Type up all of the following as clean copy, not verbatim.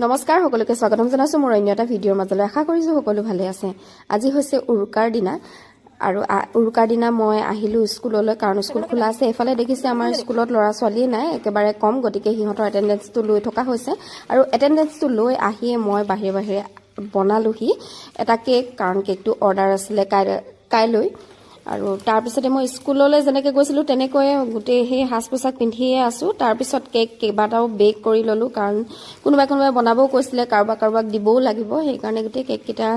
নমস্কাৰ সকলোকে স্বাগতম জনাইছো মোৰ অন্য এটা ভিডিঅ'ৰ মাজলৈ আশা কৰিছো সকলো ভালে আছে আজি হৈছে উৰুকাৰ দিনা আৰু উৰুকাৰ দিনা মই আহিলো স্কুললৈ কাৰণ স্কুল খোলা আছে এফালে দেখিছে আমাৰ স্কুলত ল'ৰা ছোৱালী নাই একেবাৰে কম গতিকে হিহঁতৰ এটেন্ডেন্সটো লৈ থকা হৈছে আৰু এটেন্ডেন্সটো লৈ আহিয়ে মই বাহিৰে বাহিৰে বনালোহি এটা কেক কাৰণ কেকটো অৰ্ডাৰ আছিলে কাইলৈ আৰু তাৰ পিছতে মই স্কুললৈ যেনেকৈ গৈছিলোঁ তেনেকৈ গোটেই সেই সাজ পোছাক পিন্ধিয়ে আছোঁ তাৰ পিছত কেক কেইবাটাও বেক কৰি ল'লোঁ কাৰণ কোনোবাই বনাবও কৈছিলে কাৰোবাক দিবও লাগিব সেইকাৰণে গোটেই কেককেইটা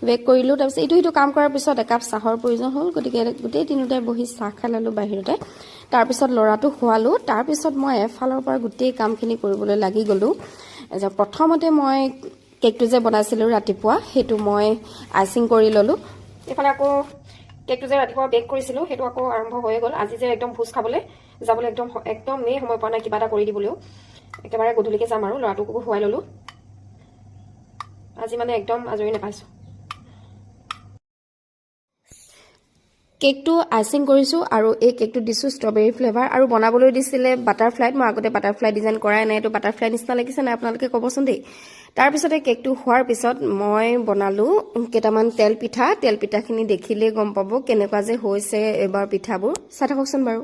বেক কৰিলোঁ তাৰপিছত ইটো কাম কৰাৰ পিছত একাপ চাহৰ প্ৰয়োজন হ'ল গতিকে গোটেই তিনিওটাই বহি চাহ খাই ল'লোঁ বাহিৰতে তাৰপিছত ল'ৰাটো খোৱালোঁ তাৰপিছত মই এফালৰ পৰা গোটেই কামখিনি কৰিবলৈ লাগি গ'লোঁ প্ৰথমতে মই কেকটো যে বনাইছিলোঁ ৰাতিপুৱা সেইটো মই আইচিং কৰি ল'লোঁ এইফালে আকৌ কেকটো যে ৰাতিপুৱা বেক কৰিছিলোঁ সেইটো আকৌ আৰম্ভ হৈ গ'ল আজি যে একদম ভোজ খাবলৈ যাবলৈ একদমেই সময় পোৱা নাই কিবা এটা কৰি দিবলৈও একেবাৰে গধূলিকে যাম আৰু ল'ৰাটোকো খুৱাই ল'লোঁ আজি মানে একদম আজৰি নাপাইছোঁ কেকটো আইচিং কৰিছোঁ আৰু এই কেকটো দিছোঁ ষ্ট্ৰবেৰী ফ্লেভাৰ আৰু বনাবলৈ দিছিলে বাটাৰফ্লাইত মই আগতে বাটাৰফ্লাই ডিজাইন কৰাই নাই এইটো বাটাৰফ্লাই নিচিনা লাগিছে নাই আপোনালোকে ক'বচোন দেই তাৰপিছতে কেকটো হোৱাৰ পিছত মই বনালোঁ কেইটামান তেল পিঠাখিনি দেখিলেই গম পাব কেনেকুৱা যে হৈছে এবাৰ পিঠাবোৰ চাই থাককচোন বাৰু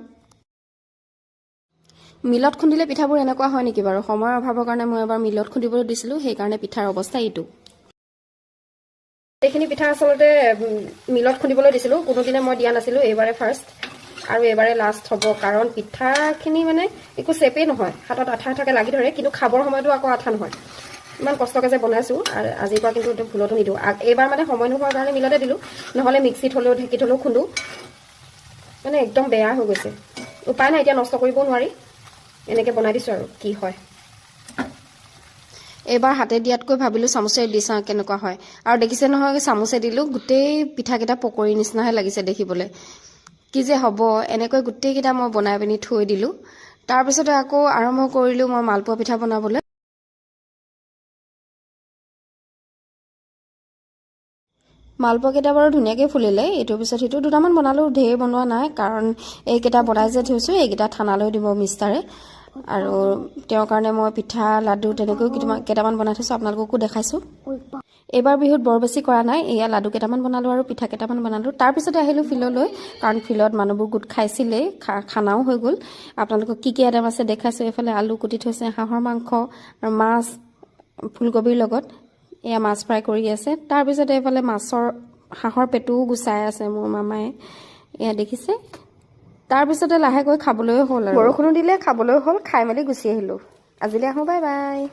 মিলত খুন্দিলে পিঠাবোৰ এনেকুৱা হয় নেকি বাৰু সময়ৰ অভাৱৰ কাৰণে মই এবাৰ মিলত খুন্দিবলৈ দিছিলোঁ সেইকাৰণে পিঠাৰ অৱস্থা এইটো এইখিনি পিঠা আচলতে মিলত খুন্দিবলৈ দিছিলোঁ কোনোদিনে মই দিয়া নাছিলোঁ এইবাৰে ফাৰ্ষ্ট আৰু এইবাৰে লাষ্ট হ'ব কাৰণ পিঠাখিনি মানে একো চেপেই নহয় হাতত আঠাকৈ লাগি ধৰে কিন্তু খাবৰ সময়তো আকৌ আঠা নহয় ইমান কষ্টকৈ যে বনাইছোঁ আৰু আজিৰ পৰা কিন্তু এইটো ভুলতো নিদিওঁ এইবাৰ মানে সময় নোহোৱাৰ কাৰণে মিলতে দিলোঁ নহ'লে মিক্সিত হ'লেও ঢেঁকীত হ'লেও খুন্দো মানে একদম বেয়া হৈ গৈছে উপায় নাই এতিয়া নষ্ট কৰিবও নোৱাৰি এনেকৈ বনাই দিছোঁ আৰু কি হয় এইবাৰ হাতে দিয়াতকৈ ভাবিলোঁ চামুচে দি চাওঁ কেনেকুৱা হয় আৰু দেখিছে নহয় চামুচে দিলোঁ গোটেই পিঠাকেইটা পকৰি নিচিনাহে লাগিছে দেখিবলৈ কি যে হ'ব এনেকৈ গোটেইকেইটা মই বনাই পিনি থৈ দিলোঁ তাৰপিছতে আকৌ আৰম্ভ কৰিলোঁ মই মালপোৱা পিঠা বনাবলৈ মালপোৱাকেইটা বাৰু ধুনীয়াকৈ ফুলিলে এইটোৰ পিছত সিটো দুটামান বনালোঁ ঢেৰ বনোৱা নাই কাৰণ এইকেইটা বনাই যে থৈছোঁ এইকেইটা ঠাণ্ডালৈ দিব মিষ্টাৰে আৰু তেওঁৰ কাৰণে মই পিঠা লাডু তেনেকৈ কেইটামান বনাই থৈছোঁ আপোনালোককো দেখাইছোঁ এইবাৰ বিহুত বৰ বেছি কৰা নাই এয়া লাডু কেইটামান বনালোঁ আৰু পিঠা কেইটামান বনালোঁ তাৰপিছতে আহিলোঁ ফিল্ডলৈ কাৰণ ফিল্ডত মানুহবোৰ গোট খাইছিলেই খানাও হৈ গ'ল আপোনালোকক কি আইটেম আছে দেখাইছোঁ এইফালে আলু কুটি থৈছে হাঁহৰ মাংস আৰু মাছ ফুলকবিৰ লগত এয়া মাছ ফ্ৰাই কৰি আছে তাৰপিছতে এইফালে হাঁহৰ পেটোও গুচাই আছে মোৰ মামায়ে এয়া দেখিছে তাৰপিছতে লাহেকৈ খাবলৈ হ'ল আৰু বৰষুণো দিলে খাবলৈ হ'ল খাই মেলি গুচি আহিলোঁ আজিলৈ আহোঁ বাই বাই